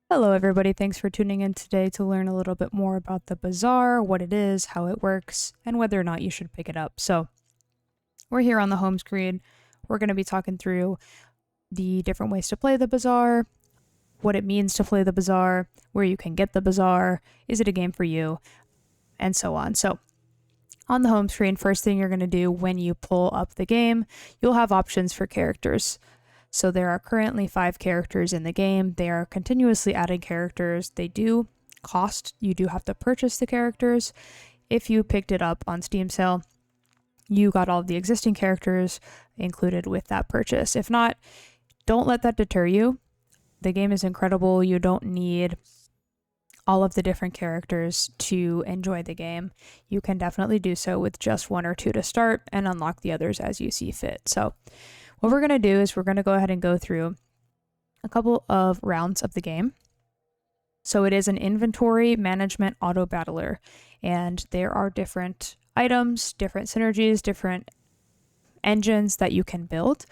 Hello, everybody. Thanks for tuning in today to learn a little bit more about the Bazaar, what it is, how it works, and whether or not you should pick it up. So, we're here on the home screen. We're going to be talking through the different ways to play the Bazaar, what it means to play the Bazaar, where you can get the Bazaar, is it a game for you, and so on. So, on the home screen, first thing you're going to do when you pull up the game, you'll have options for characters. So there are currently 5 characters in the game. They are continuously adding characters. They do cost. You do have to purchase the characters. If you picked it up on Steam sale, you got all of the existing characters included with that purchase. If not, don't let that deter you. The game is incredible. You don't need all of the different characters to enjoy the game. You can definitely do so with just 1 or 2 to start and unlock the others as you see fit. So what we're going to do is we're going to go ahead and go through a couple of rounds of the game. So it is an inventory management auto battler, and there are different items, different synergies, different engines that you can build.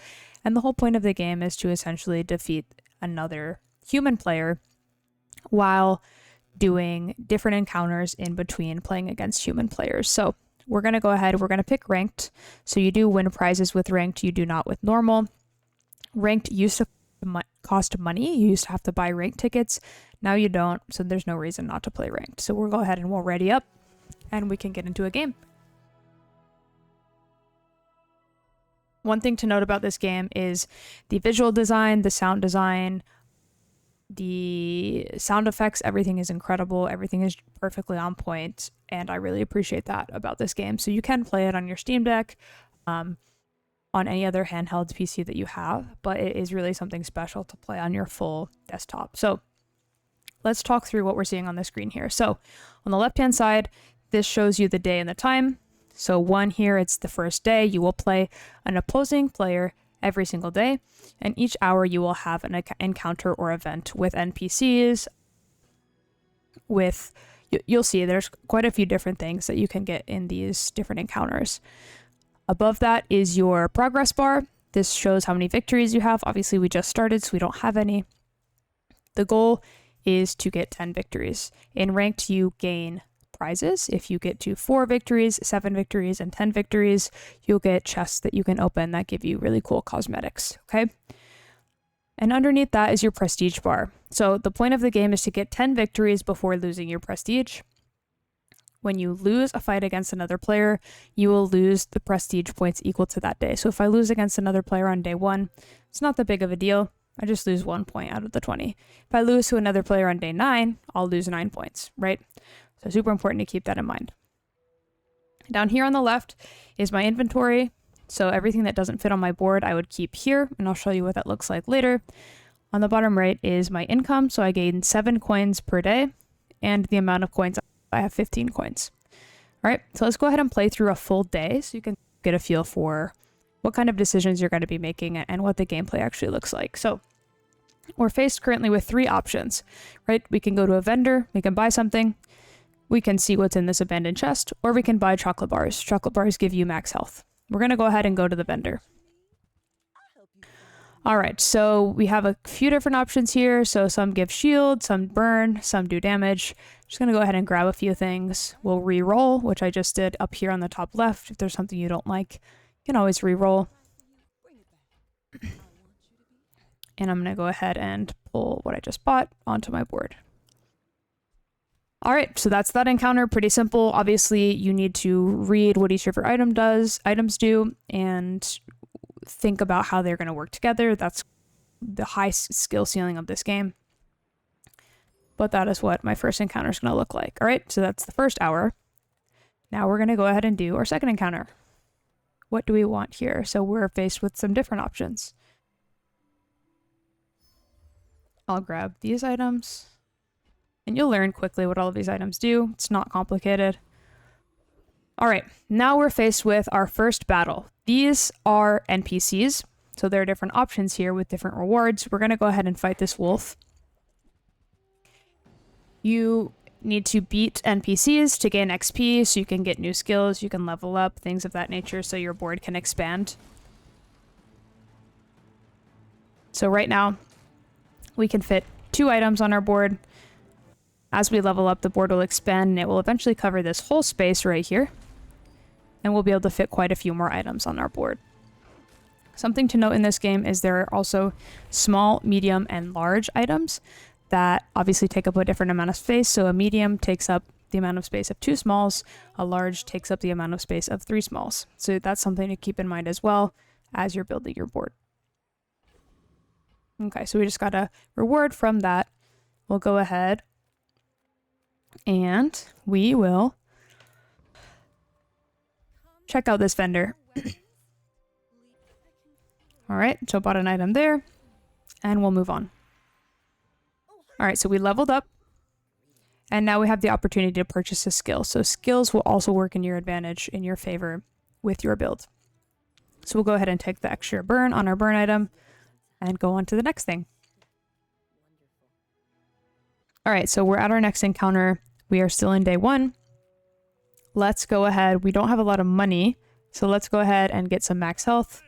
And the whole point of the game is to essentially defeat another human player while doing different encounters in between playing against human players. So we're going to go ahead, we're going to pick ranked. So you do win prizes with ranked, you do not with normal. Ranked used to cost money. You used to have to buy ranked tickets. Now you don't, so there's no reason not to play ranked. So we'll go ahead and we'll ready up and we can get into a game. One thing to note about this game is the visual design, the sound design, the sound effects, everything is incredible. Everything is perfectly on point, and I really appreciate that about this game. So you can play it on your Steam Deck, on any other handheld PC that you have, but it is really something special to play on your full desktop. So let's talk through what we're seeing on the screen here. So on the left-hand side, this shows you the day and the time. So 1 here, it's the first day. You will play an opposing player every single day, and each hour you will have an encounter or event with NPCs. You'll see there's quite a few different things that you can get in these different encounters. Above that is your progress bar. This shows how many victories you have. Obviously we just started, so we don't have any. The goal is to get 10 victories. In ranked, you gain prizes. If you get to 4 victories, 7 victories, and 10 victories, you'll get chests that you can open that give you really cool cosmetics, okay? And underneath that is your prestige bar. So the point of the game is to get 10 victories before losing your prestige. When you lose a fight against another player, you will lose the prestige points equal to that day. So if I lose against another player on day 1, it's not that big of a deal. I just lose 1 point out of the 20. If I lose to another player on day 9, I'll lose 9 points, right? So super important to keep that in mind. Down here on the left is my inventory. So everything that doesn't fit on my board, I would keep here, and I'll show you what that looks like later. On the bottom right is my income. So I gain 7 coins per day, and the amount of coins I have 15 coins. All right, so let's go ahead and play through a full day so you can get a feel for what kind of decisions you're going to be making and what the gameplay actually looks like. So we're faced currently with 3 options, right? We can go to a vendor, we can buy something, we can see what's in this abandoned chest, or we can buy chocolate bars. Chocolate bars give you max health. We're going to go ahead and go to the vendor. All right, so we have a few different options here. So some give shield, some burn, some do damage. Just going to go ahead and grab a few things. We'll re-roll, which I just did up here on the top left. If there's something you don't like, you can always re-roll. And I'm going to go ahead and pull what I just bought onto my board. All right, so that's that encounter. Pretty simple. Obviously, you need to read what each of your items do, and think about how they're going to work together. That's the high skill ceiling of this game. But that is what my first encounter is going to look like. All right, so that's the first hour. Now we're going to go ahead and do our second encounter. What do we want here? So we're faced with some different options. I'll grab these items. And you'll learn quickly what all of these items do. It's not complicated. All right, now we're faced with our first battle. These are NPCs, so there are different options here with different rewards. We're going to go ahead and fight this wolf. You need to beat NPCs to gain XP, so you can get new skills, you can level up, things of that nature, so your board can expand. So right now, we can fit 2 items on our board. As we level up, the board will expand and it will eventually cover this whole space right here. And we'll be able to fit quite a few more items on our board. Something to note in this game is there are also small, medium, and large items that obviously take up a different amount of space. So a medium takes up the amount of space of 2 smalls, a large takes up the amount of space of 3 smalls. So that's something to keep in mind as well as you're building your board. Okay, so we just got a reward from that. We'll go ahead and we will check out this vendor. All right, so bought an item there, and we'll move on. All right, so we leveled up, and now we have the opportunity to purchase a skill. So skills will also work in your advantage, in your favor, with your build. So we'll go ahead and take the extra burn on our burn item, and go on to the next thing. All right, so we're at our next encounter. We are still in day 1. Let's go ahead. We don't have a lot of money, so let's go ahead and get some max health.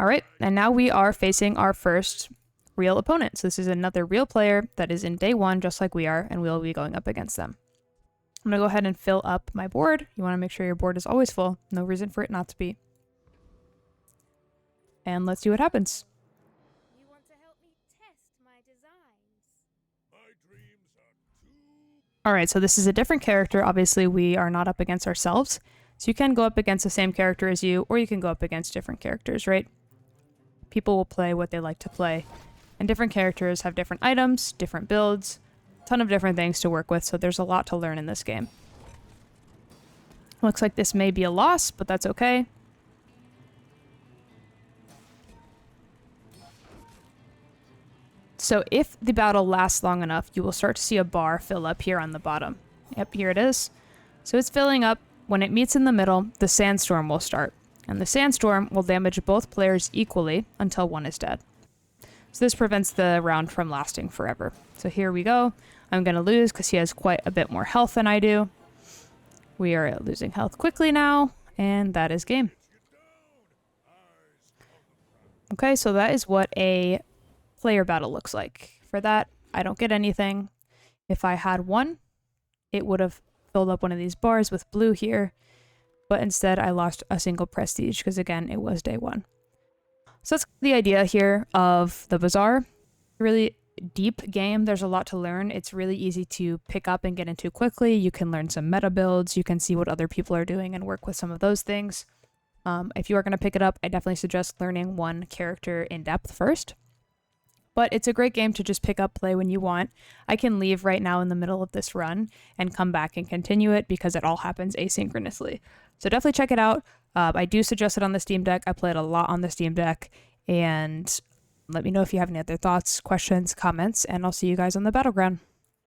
All right, and now we are facing our first real opponent. So this is another real player that is in day 1, just like we are, and we'll be going up against them. I'm gonna go ahead and fill up my board. You wanna make sure your board is always full. No reason for it not to be. And let's see what happens. You want to help me test my designs? My dreams are too... All right, so this is a different character. Obviously, we are not up against ourselves. So you can go up against the same character as you, or you can go up against different characters, right? People will play what they like to play. And different characters have different items, different builds, a ton of different things to work with, so there's a lot to learn in this game. Looks like this may be a loss, but that's okay. So if the battle lasts long enough, you will start to see a bar fill up here on the bottom. Yep, here it is. So it's filling up. When it meets in the middle, the sandstorm will start. And the sandstorm will damage both players equally until one is dead. So this prevents the round from lasting forever. So here we go. I'm going to lose because he has quite a bit more health than I do. We are losing health quickly now, and that is game. Okay, so that is what a player battle looks like. For that, I don't get anything. If I had one, it would have filled up one of these bars with blue here. But instead I lost a single prestige because again, it was day 1. So that's the idea here of the Bazaar. Really deep game. There's a lot to learn. It's really easy to pick up and get into quickly. You can learn some meta builds. You can see what other people are doing and work with some of those things. If you are going to pick it up, I definitely suggest learning one character in depth first. But it's a great game to just pick up, play when you want. I can leave right now in the middle of this run and come back and continue it because it all happens asynchronously. So definitely check it out. I do suggest it on the Steam Deck. I play it a lot on the Steam Deck. And let me know if you have any other thoughts, questions, comments, and I'll see you guys on the battleground.